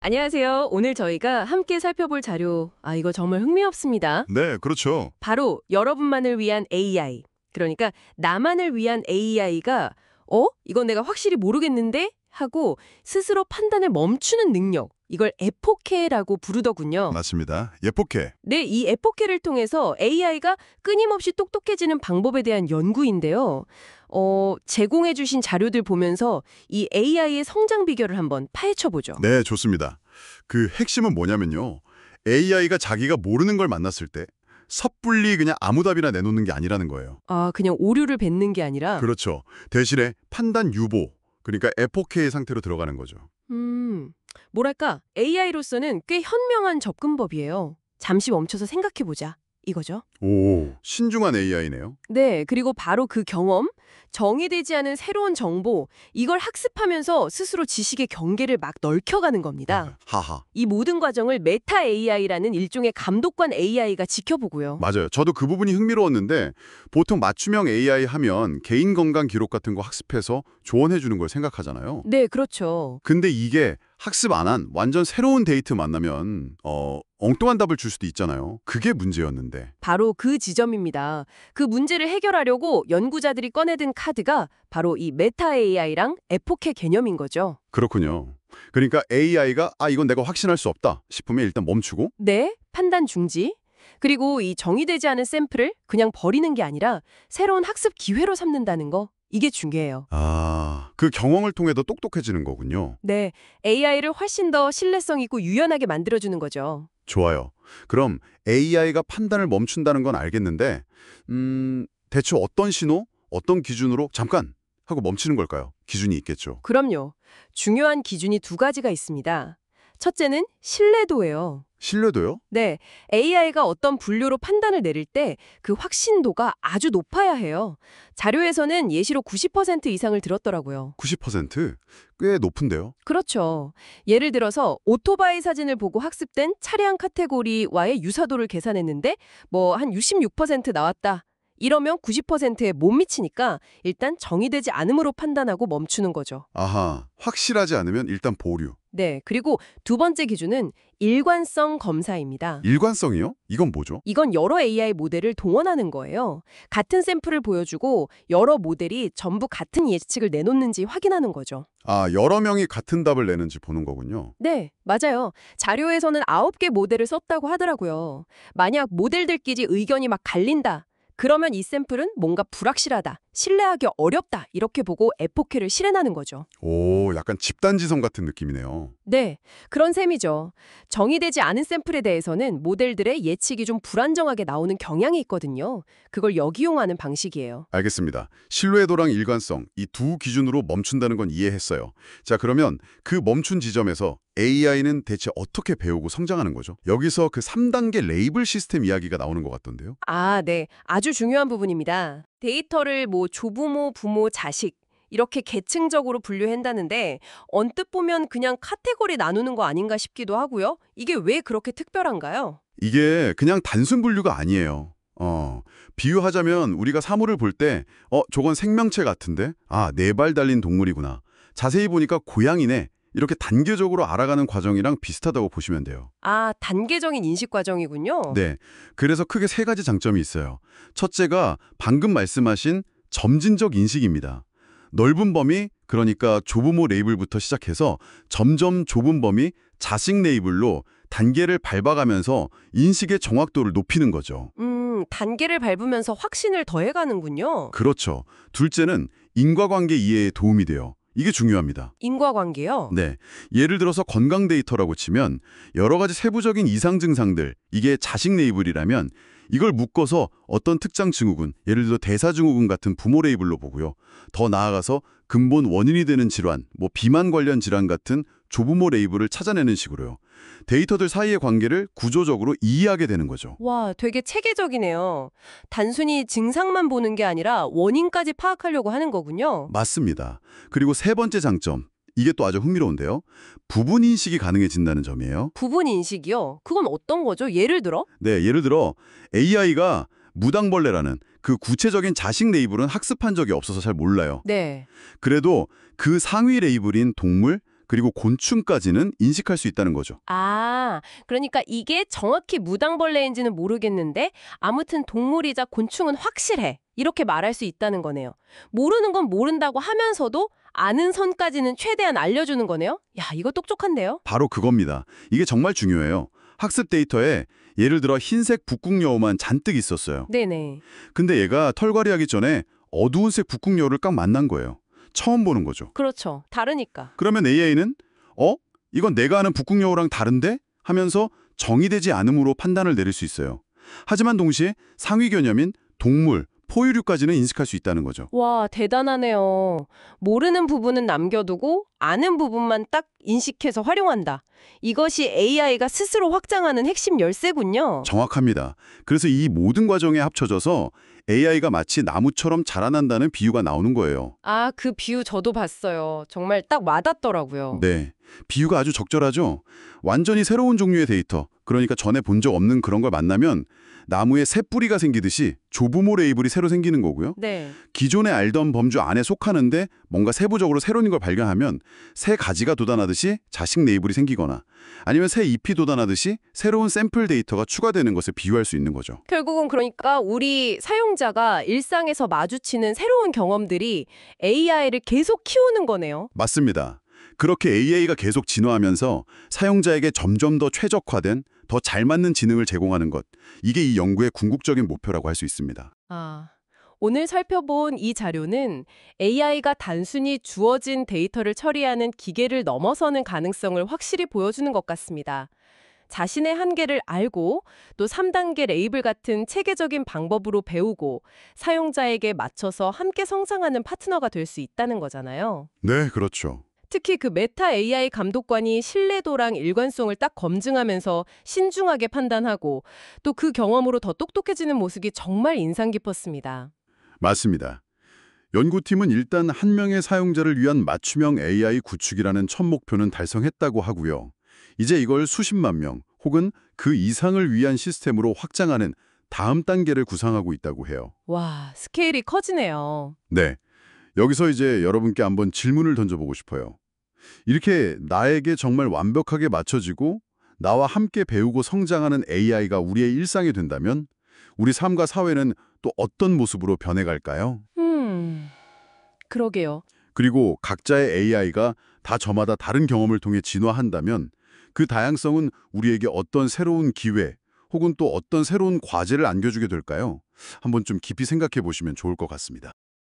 안녕하세요. 오늘 저희가 함께 살펴볼 자료, 이거 정말 흥미롭습니다. 네, 그렇죠. 바로 여러분만을 위한 AI. 그러니까 나만을 위한 AI가 이건 내가 확실히 모르겠는데? 하고 스스로 판단을 멈추는 능력. 이걸 에포케라고 부르더군요. 맞습니다. 예포케. 네, 이 에포케를 통해서 AI가 끊임없이 똑똑해지는 방법에 대한 연구인데요. 제공해 주신 자료들 보면서 이 AI의 성장 비결을 한번 파헤쳐보죠. 네, 좋습니다. 그 핵심은 뭐냐면요. AI가 자기가 모르는 걸 만났을 때 섣불리 그냥 아무 답이나 내놓는 게 아니라는 거예요. 그냥 오류를 뱉는 게 아니라 그렇죠. 대신에 판단 유보, 그러니까 에포케의 상태로 들어가는 거죠. 뭐랄까, AI로서는 꽤 현명한 접근법이에요. 잠시 멈춰서 생각해보자. 이거죠. 오, 신중한 AI네요. 네, 그리고 바로 그 경험, 정의되지 않은 새로운 정보, 이걸 학습하면서 스스로 지식의 경계를 막 넓혀가는 겁니다. 하하. 이 모든 과정을 메타 AI라는 일종의 감독관 AI가 지켜보고요. 맞아요. 저도 그 부분이 흥미로웠는데 보통 맞춤형 AI 하면 개인 건강 기록 같은 거 학습해서 조언해 주는 걸 생각하잖아요. 네, 그렇죠. 근데 이게 학습 안 한 완전 새로운 데이트 만나면 엉뚱한 답을 줄 수도 있잖아요. 그게 문제였는데. 바로 그 지점입니다. 그 문제를 해결하려고 연구자들이 꺼내든 카드가 바로 이 메타 AI랑 에포케 개념인 거죠. 그렇군요. 그러니까 AI가 이건 내가 확신할 수 없다 싶으면 일단 멈추고. 네, 판단 중지. 그리고 이 정의되지 않은 샘플을 그냥 버리는 게 아니라 새로운 학습 기회로 삼는다는 거, 이게 중요해요. 그 경험을 통해 더 똑똑해지는 거군요. 네, AI를 훨씬 더 신뢰성 있고 유연하게 만들어주는 거죠. 좋아요. 그럼 AI가 판단을 멈춘다는 건 알겠는데 대체 어떤 신호, 어떤 기준으로 잠깐 하고 멈추는 걸까요? 기준이 있겠죠. 그럼요. 중요한 기준이 두 가지가 있습니다. 첫째는 신뢰도예요. 신뢰도요? 네, AI가 어떤 분류로 판단을 내릴 때 그 확신도가 아주 높아야 해요. 자료에서는 예시로 90% 이상을 들었더라고요. 90%? 꽤 높은데요. 그렇죠. 예를 들어서 오토바이 사진을 보고 학습된 차량 카테고리와의 유사도를 계산했는데 한 66% 나왔다. 이러면 90%에 못 미치니까 일단 정의되지 않음으로 판단하고 멈추는 거죠. 아하, 확실하지 않으면 일단 보류. 네, 그리고 두 번째 기준은 일관성 검사입니다. 일관성이요? 이건 뭐죠? 이건 여러 AI 모델을 동원하는 거예요. 같은 샘플을 보여주고 여러 모델이 전부 같은 예측을 내놓는지 확인하는 거죠. 여러 명이 같은 답을 내는지 보는 거군요. 네, 맞아요. 자료에서는 9개 모델을 썼다고 하더라고요. 만약 모델들끼리 의견이 막 갈린다. 그러면 이 샘플은 뭔가 불확실하다, 신뢰하기 어렵다 이렇게 보고 에포케를 실행하는 거죠. 오, 약간 집단지성 같은 느낌이네요. 네, 그런 셈이죠. 정의되지 않은 샘플에 대해서는 모델들의 예측이 좀 불안정하게 나오는 경향이 있거든요. 그걸 역이용하는 방식이에요. 알겠습니다. 신뢰도랑 일관성, 이 두 기준으로 멈춘다는 건 이해했어요. 자, 그러면 그 멈춘 지점에서 AI는 대체 어떻게 배우고 성장하는 거죠? 여기서 그 3단계 레이블 시스템 이야기가 나오는 것 같던데요. 네. 아주 중요한 부분입니다. 데이터를 조부모, 부모, 자식 이렇게 계층적으로 분류한다는데 언뜻 보면 그냥 카테고리 나누는 거 아닌가 싶기도 하고요. 이게 왜 그렇게 특별한가요? 이게 그냥 단순 분류가 아니에요. 비유하자면 우리가 사물을 볼 때 저건 생명체 같은데? 4발 달린 동물이구나. 자세히 보니까 고양이네. 이렇게 단계적으로 알아가는 과정이랑 비슷하다고 보시면 돼요. 단계적인 인식 과정이군요. 네, 그래서 크게 세 가지 장점이 있어요. 첫째가 방금 말씀하신 점진적 인식입니다. 넓은 범위, 그러니까 조부모 레이블부터 시작해서 점점 좁은 범위, 자식 레이블로 단계를 밟아가면서 인식의 정확도를 높이는 거죠. 단계를 밟으면서 확신을 더해가는군요. 그렇죠. 둘째는 인과관계 이해에 도움이 돼요. 이게 중요합니다. 인과관계요? 네, 예를 들어서 건강 데이터라고 치면 여러 가지 세부적인 이상 증상들, 이게 자식 레이블이라면 이걸 묶어서 어떤 특정 증후군, 예를 들어 대사증후군 같은 부모 레이블로 보고요. 더 나아가서 근본 원인이 되는 질환, 비만 관련 질환 같은 조부모 레이블을 찾아내는 식으로요. 데이터들 사이의 관계를 구조적으로 이해하게 되는 거죠. 와, 되게 체계적이네요. 단순히 증상만 보는 게 아니라 원인까지 파악하려고 하는 거군요. 맞습니다. 그리고 세 번째 장점, 이게 또 아주 흥미로운데요. 부분 인식이 가능해진다는 점이에요. 부분 인식이요? 그건 어떤 거죠? 예를 들어? 네, 예를 들어 AI가 무당벌레라는 그 구체적인 자식 레이블은 학습한 적이 없어서 잘 몰라요. 네. 그래도 그 상위 레이블인 동물, 그리고 곤충까지는 인식할 수 있다는 거죠. 아, 그러니까 이게 정확히 무당벌레인지는 모르겠는데 아무튼 동물이자 곤충은 확실해. 이렇게 말할 수 있다는 거네요. 모르는 건 모른다고 하면서도 아는 선까지는 최대한 알려주는 거네요. 야, 이거 똑똑한데요? 바로 그겁니다. 이게 정말 중요해요. 학습 데이터에 예를 들어 흰색 북극여우만 잔뜩 있었어요. 네네. 근데 얘가 털갈이하기 전에 어두운 색 북극여우를 딱 만난 거예요. 처음 보는 거죠. 그렇죠. 다르니까. 그러면 AI는 이건 내가 아는 북극여우랑 다른데? 하면서 정의되지 않음으로 판단을 내릴 수 있어요. 하지만 동시에 상위 개념인 동물, 포유류까지는 인식할 수 있다는 거죠. 와, 대단하네요. 모르는 부분은 남겨두고 아는 부분만 딱 인식해서 활용한다. 이것이 AI가 스스로 확장하는 핵심 열쇠군요. 정확합니다. 그래서 이 모든 과정에 합쳐져서 AI가 마치 나무처럼 자라난다는 비유가 나오는 거예요. 아, 그 비유 저도 봤어요. 정말 딱 와닿더라고요. 네. 비유가 아주 적절하죠. 완전히 새로운 종류의 데이터, 그러니까 전에 본 적 없는 그런 걸 만나면 나무에 새 뿌리가 생기듯이 조부모 레이블이 새로 생기는 거고요. 네. 기존에 알던 범주 안에 속하는데 뭔가 세부적으로 새로운 걸 발견하면 새 가지가 돋아나듯이 자식 레이블이 생기거나 아니면 새 잎이 돋아나듯이 새로운 샘플 데이터가 추가되는 것을 비유할 수 있는 거죠. 결국은 그러니까 우리 사용자가 일상에서 마주치는 새로운 경험들이 AI를 계속 키우는 거네요. 맞습니다. 그렇게 AI가 계속 진화하면서 사용자에게 점점 더 최적화된, 더 잘 맞는 지능을 제공하는 것. 이게 이 연구의 궁극적인 목표라고 할 수 있습니다. 아, 오늘 살펴본 이 자료는 AI가 단순히 주어진 데이터를 처리하는 기계를 넘어서는 가능성을 확실히 보여주는 것 같습니다. 자신의 한계를 알고 또 3단계 레이블 같은 체계적인 방법으로 배우고 사용자에게 맞춰서 함께 성장하는 파트너가 될 수 있다는 거잖아요. 네, 그렇죠. 특히 그 메타 AI 감독관이 신뢰도랑 일관성을 딱 검증하면서 신중하게 판단하고 또 그 경험으로 더 똑똑해지는 모습이 정말 인상 깊었습니다. 맞습니다. 연구팀은 일단 한 명의 사용자를 위한 맞춤형 AI 구축이라는 첫 목표는 달성했다고 하고요. 이제 이걸 수십만 명 혹은 그 이상을 위한 시스템으로 확장하는 다음 단계를 구상하고 있다고 해요. 와, 스케일이 커지네요. 네. 여기서 이제 여러분께 한번 질문을 던져보고 싶어요. 이렇게 나에게 정말 완벽하게 맞춰지고 나와 함께 배우고 성장하는 AI가 우리의 일상이 된다면 우리 삶과 사회는 또 어떤 모습으로 변해갈까요? 그러게요. 그리고 각자의 AI가 다 저마다 다른 경험을 통해 진화한다면 그 다양성은 우리에게 어떤 새로운 기회 혹은 또 어떤 새로운 과제를 안겨주게 될까요? 한번 좀 깊이 생각해 보시면 좋을 것 같습니다.